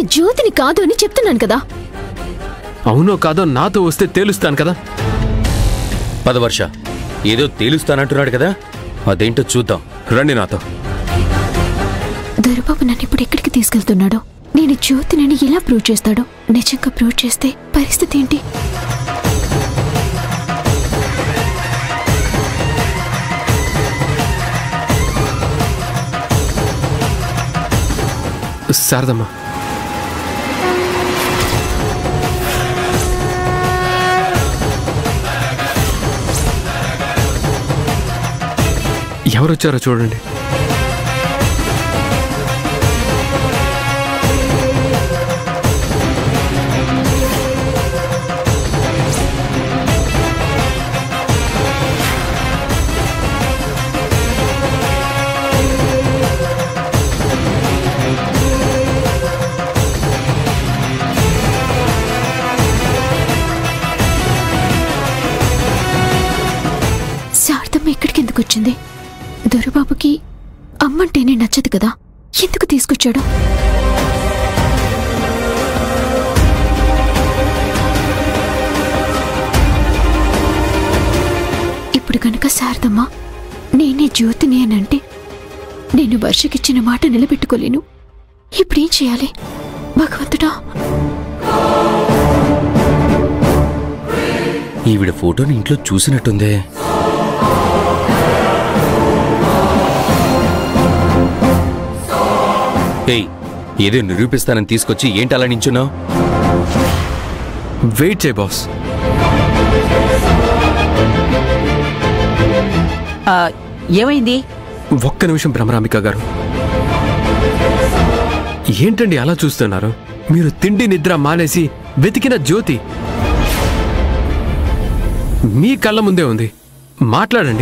నేను జ్యోతిని కాదు అని చెప్తున్నాను కదా. అవునో కాదో నాతో వస్తే తేలుస్తాను కదా. పదవర్ష ఏదో తేలుస్తానంటున్నాడు కదా, అదేంటో చూద్దాం. రండి నాతో. దొరబాబు నన్ను ఇప్పుడు ఎక్కడికి తీసుకెళ్తున్నాడో, నేను జ్యోతిని ఎలా ప్రూవ్ చేస్తాడో? నిజంగా ప్రూవ్ చేస్తే పరిస్థితి ఏంటి? శారదమ్మ, ఎవరొచ్చారో చూడండి. ఇక్కడికి ఎందుకు వచ్చింది? దొరబాబుకి అమ్మంటేనే నచ్చదు కదా, ఎందుకు తీసుకొచ్చాడు? ఇప్పుడు కనుక శారదమ్మ నేనే జ్యోతిని అని అంటే నేను వర్షకిచ్చిన మాట నిలబెట్టుకోలేను. ఇప్పుడేం చేయాలి భగవంతుడా? ఈవిడ ఫోటోని ఇంట్లో చూసినట్టుందే. ఏదో నిరూపిస్తానని తీసుకొచ్చి ఏంటి అలా నించున్నావు? వెయిట్ చేయి బాస్. ఏమైంది? ఒక్క నిమిషం భ్రమరాంబిక గారు. ఏంటండి అలా చూస్తున్నారు? మీరు తిండి నిద్ర మానేసి వెతికిన జ్యోతి మీ కళ్ళ ముందే ఉంది. మాట్లాడండి.